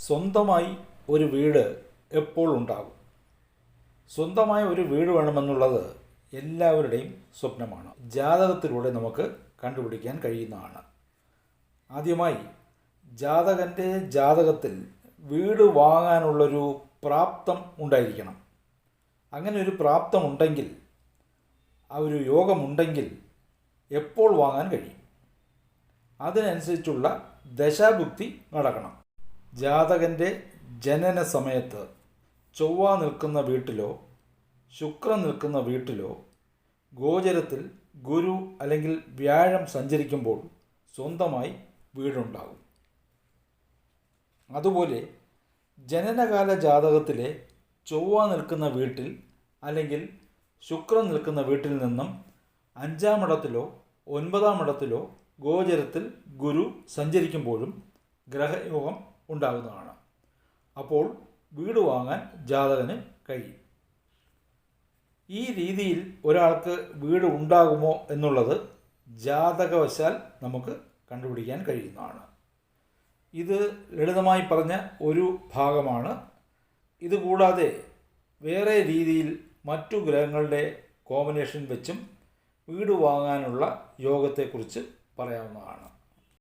സ്വന്തമായി ഒരു വീട് എപ്പോൾ ഉണ്ടാകും? സ്വന്തമായ ഒരു വീട് വേണമെന്നുള്ളത് എല്ലാവരുടെയും സ്വപ്നമാണ്. ജാതകത്തിലൂടെ നമുക്ക് കണ്ടുപിടിക്കാൻ കഴിയുന്നതാണ്. ആദ്യമായി ജാതകൻ്റെ ജാതകത്തിൽ വീട് വാങ്ങാനുള്ളൊരു പ്രാപ്തം ഉണ്ടായിരിക്കണം. അങ്ങനെ ഒരു പ്രാപ്തമുണ്ടെങ്കിൽ, ആ ഒരു യോഗമുണ്ടെങ്കിൽ എപ്പോൾ വാങ്ങാൻ കഴിയും? അതിനനുസരിച്ചുള്ള ദശാഭുക്തി നടക്കണം. ജാതകൻ്റെ ജനന സമയത്ത് ചൊവ്വ നിൽക്കുന്ന വീട്ടിലോ ശുക്രൻ നിൽക്കുന്ന വീട്ടിലോ ഗോചരത്തിൽ ഗുരു അല്ലെങ്കിൽ വ്യാഴം സഞ്ചരിക്കുമ്പോൾ സ്വന്തമായി വീടുണ്ടാകും. അതുപോലെ ജനനകാല ജാതകത്തിലെ ചൊവ്വ നിൽക്കുന്ന വീട്ടിൽ അല്ലെങ്കിൽ ശുക്രൻ നിൽക്കുന്ന വീട്ടിൽ നിന്നും 5-ാം ഇടത്തിലോ 9-ാം ഇടത്തിലോ ഗോചരത്തിൽ ഗുരു സഞ്ചരിക്കുമ്പോഴും ഗ്രഹയോഗം ഉണ്ടാകുന്നതാണ്. അപ്പോൾ വീട് വാങ്ങാൻ ജാതകന് കഴിയും. ഈ രീതിയിൽ ഒരാൾക്ക് വീട് ഉണ്ടാകുമോ എന്നുള്ളത് ജാതകവശാൽ നമുക്ക് കണ്ടുപിടിക്കാൻ കഴിയുന്നതാണ്. ഇത് ലളിതമായി പറഞ്ഞ ഒരു ഭാഗമാണ്. ഇതുകൂടാതെ വേറെ രീതിയിൽ മറ്റു ഗ്രഹങ്ങളുടെ കോമ്പിനേഷൻ വെച്ചും വീട് വാങ്ങാനുള്ള യോഗത്തെക്കുറിച്ച് പറയാവുന്നതാണ്.